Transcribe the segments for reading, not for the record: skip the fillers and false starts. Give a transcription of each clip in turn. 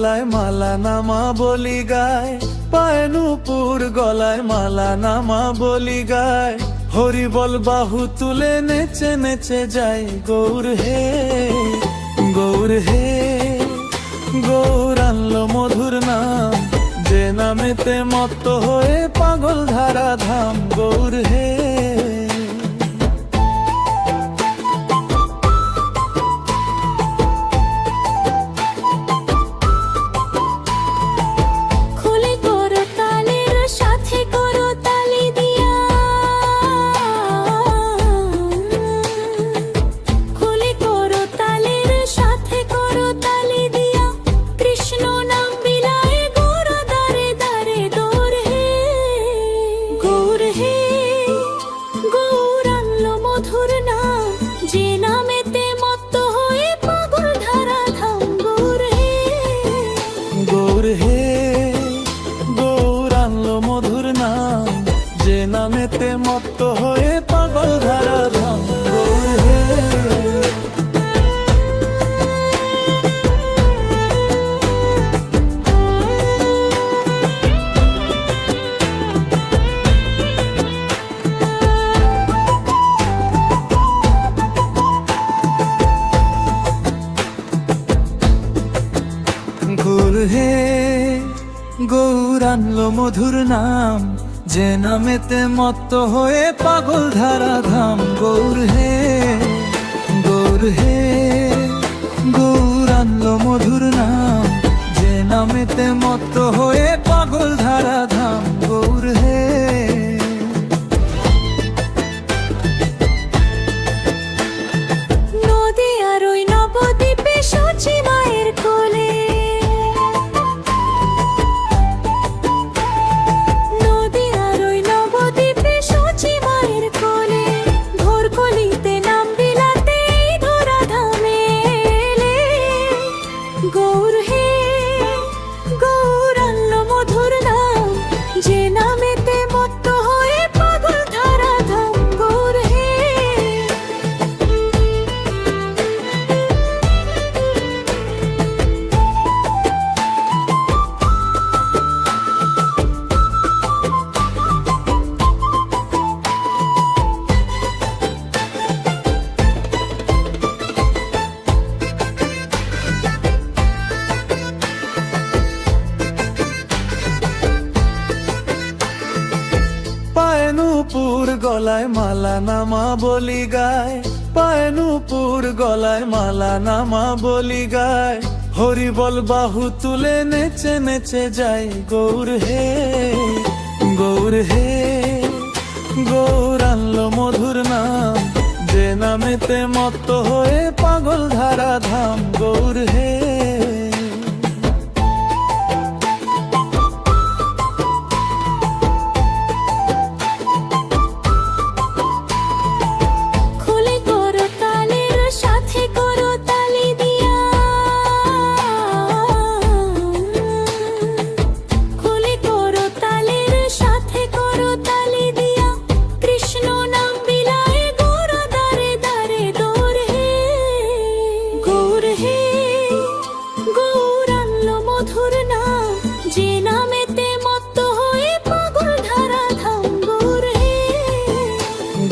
গলায় মালা নামা বলি গায়, পায়ে নূপুর গলায় মালা নামা বলি গায়। হরি বল বাহু তুলে নেচে নেচে যায় গৌর হে, গৌর হে। গৌর আনলো মধুর নাম, যে নামেতে মত্ত হয়ে পাগল ধারা ধাম গৌর হে। গৌর হে, গৌর আনলো মধুর নাম, যে নামেতে মত্ত হয়ে পাগল ধারা ধাম গৌর হে। গৌর হে, গৌর আনলো মধুর নাম, যে নামেতে মত্ত হয়ে পাগল ধারা ধাম গৌর হে। গৌর হে, গৌর আনলো মধুর নাম, যে নামেতে মত্ত হয়ে পাগল ধারা ধাম গৌর হে। নদী আর ওই নবদ্বীপে সচি মায়ের কোলে, গৌর হে, গৌর আনলো মধুর নাম, যে নামেতে মত্ত হয়ে পাগল ধারা ধাম গৌর হে। নূপুর গলায় মালা নামা বলি গায়, পায়ে নূপুর গলায় মালা নামা বলি গায়। হরি বল বাহু তুলে নেচে নেচে যায় গৌর হে, গৌর হে। গৌর আনলো মধুর নাম, যে নামেতে মত্ত হয়ে পাগল ধারা ধাম গৌর হে। মধুর নাম, যে নামেতে মত্ত হয়ে পাগল ধারা ধাম গৌর হে।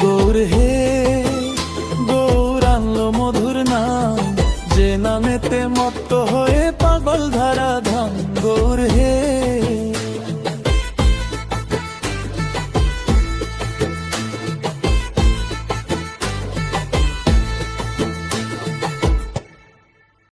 গৌর হে, গৌর আনলো মধুর নাম, যে নামেতে মত্ত হয়ে পাগল ধারা ধাম গৌর হে।